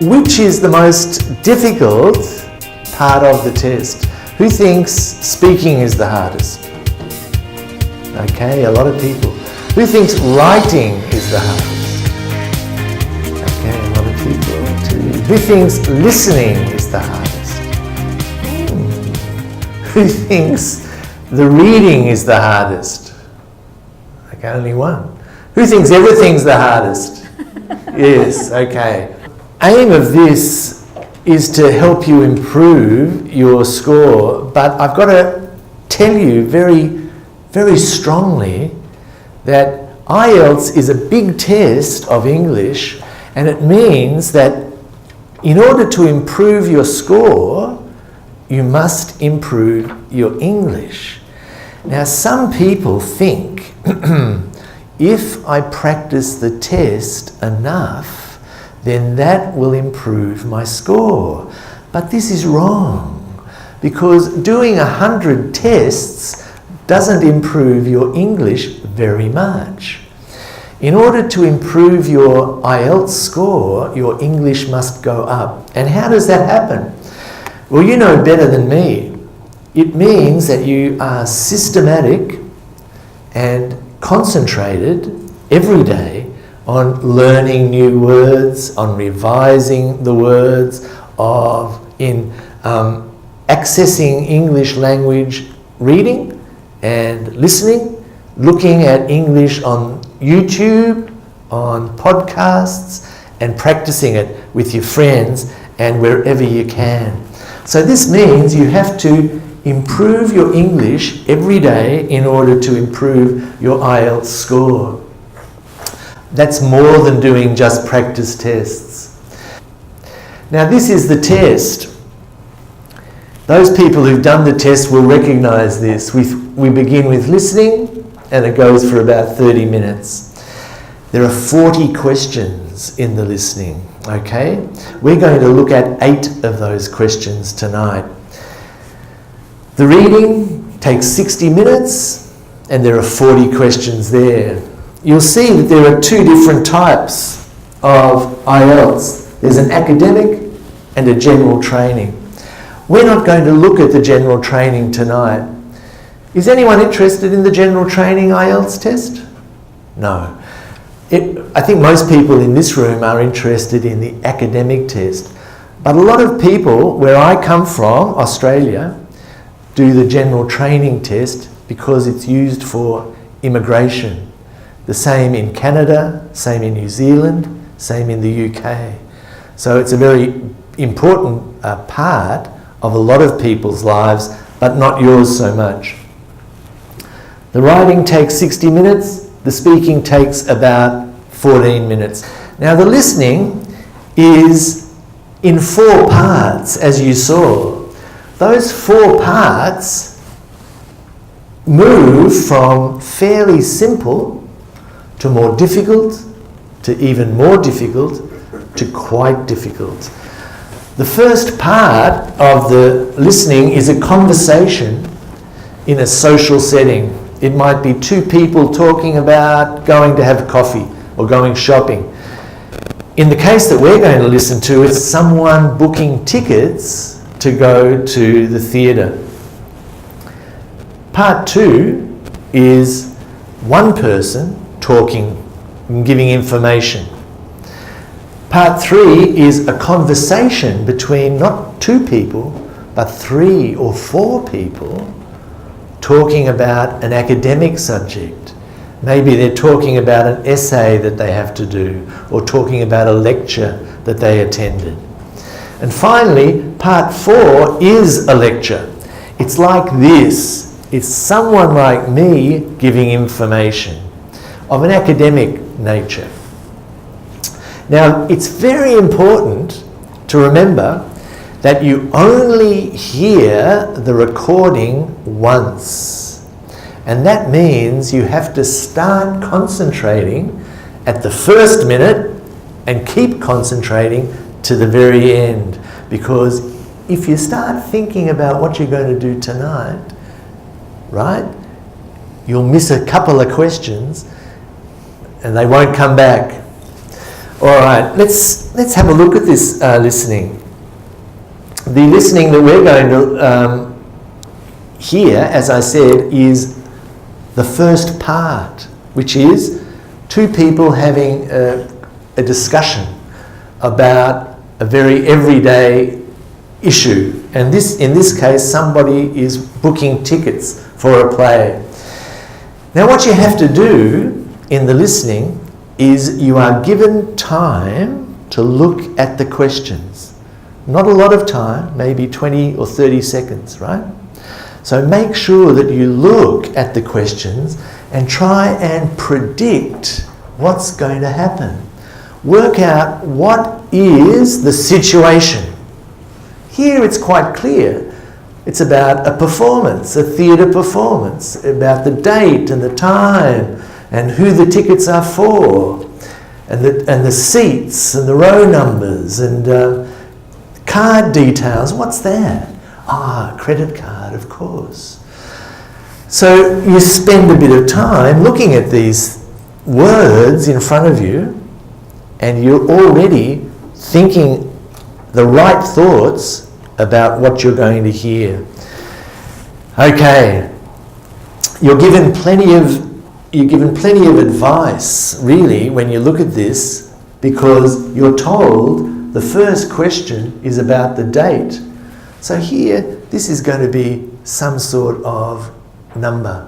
Which is the most difficult part of the test? Who thinks speaking is the hardest? Okay, a lot of people. Who thinks writing is the hardest? Okay, a lot of people too. Who thinks listening is the hardest? Who thinks the reading is the hardest? Okay, only one. Who thinks everything's the hardest? Yes, okay. Aim of this is to help you improve your score, but I've got to tell you very, very strongly that IELTS is a big test of English, and it means that in order to improve your score, you must improve your English. Now, some people think if I practice the test enough, then that will improve my score. But this is wrong, because doing 100 tests doesn't improve your English very much. In order to improve your IELTS score, your English must go up. And how does that happen? Well, you know better than me. It means that you are systematic and concentrated every day on learning new words, on revising the words, in accessing English language reading and listening, looking at English on YouTube, on podcasts, and practicing it with your friends and wherever you can. So this means you have to improve your English every day in order to improve your IELTS score. That's more than doing just practice tests. Now, this is the test. Those people who've done the test will recognize this. We begin with listening, and it goes for about 30 minutes. There are 40 questions in the listening, okay? We're going to look at 8 of those questions tonight. The reading takes 60 minutes, and there are 40 questions there. You'll see that there are 2 different types of IELTS. There's an academic and a general training. We're not going to look at the general training tonight. Is anyone interested in the general training IELTS test? No. I think most people in this room are interested in the academic test. But a lot of people, where I come from, Australia, do the general training test because it's used for immigration. The same in Canada, same in New Zealand, same in the UK. So it's a very important part of a lot of people's lives, but not yours so much. The writing takes 60 minutes, the speaking takes about 14 minutes. Now the listening is in 4 parts, as you saw. Those 4 parts move from fairly simple to more difficult, to even more difficult, to quite difficult. The first part of the listening is a conversation in a social setting. It might be 2 people talking about going to have coffee or going shopping. In the case that we're going to listen to, it's someone booking tickets to go to the theatre. Part 2 is one person talking and giving information. Part 3 is a conversation between not 2 people, but 3 or 4 people talking about an academic subject. Maybe they're talking about an essay that they have to do, or talking about a lecture that they attended. And finally, part 4 is a lecture. It's like this. It's someone like me giving information of an academic nature. Now, it's very important to remember that you only hear the recording once. And that means you have to start concentrating at the first minute and keep concentrating to the very end. Because if you start thinking about what you're going to do tonight, right, you'll miss a couple of questions and they won't come back. All right, let's have a look at this listening. The listening that we're going to hear, as I said, is the first part, which is two people having a discussion about a very everyday issue. And in this case, somebody is booking tickets for a play. Now, what you have to do in the listening is you are given time to look at the questions. Not a lot of time, maybe 20 or 30 seconds, right? So make sure that you look at the questions and try and predict what's going to happen. Work out what is the situation. Here it's quite clear. It's about a performance, a theatre performance, about the date and the time and who the tickets are for, and the seats and the row numbers and card details. What's that? Credit card, of course. So you spend a bit of time looking at these words in front of you, and you're already thinking the right thoughts about what you're going to hear. Okay, you're given plenty of advice, really, when you look at this, because you're told the first question is about the date. So here, this is going to be some sort of number.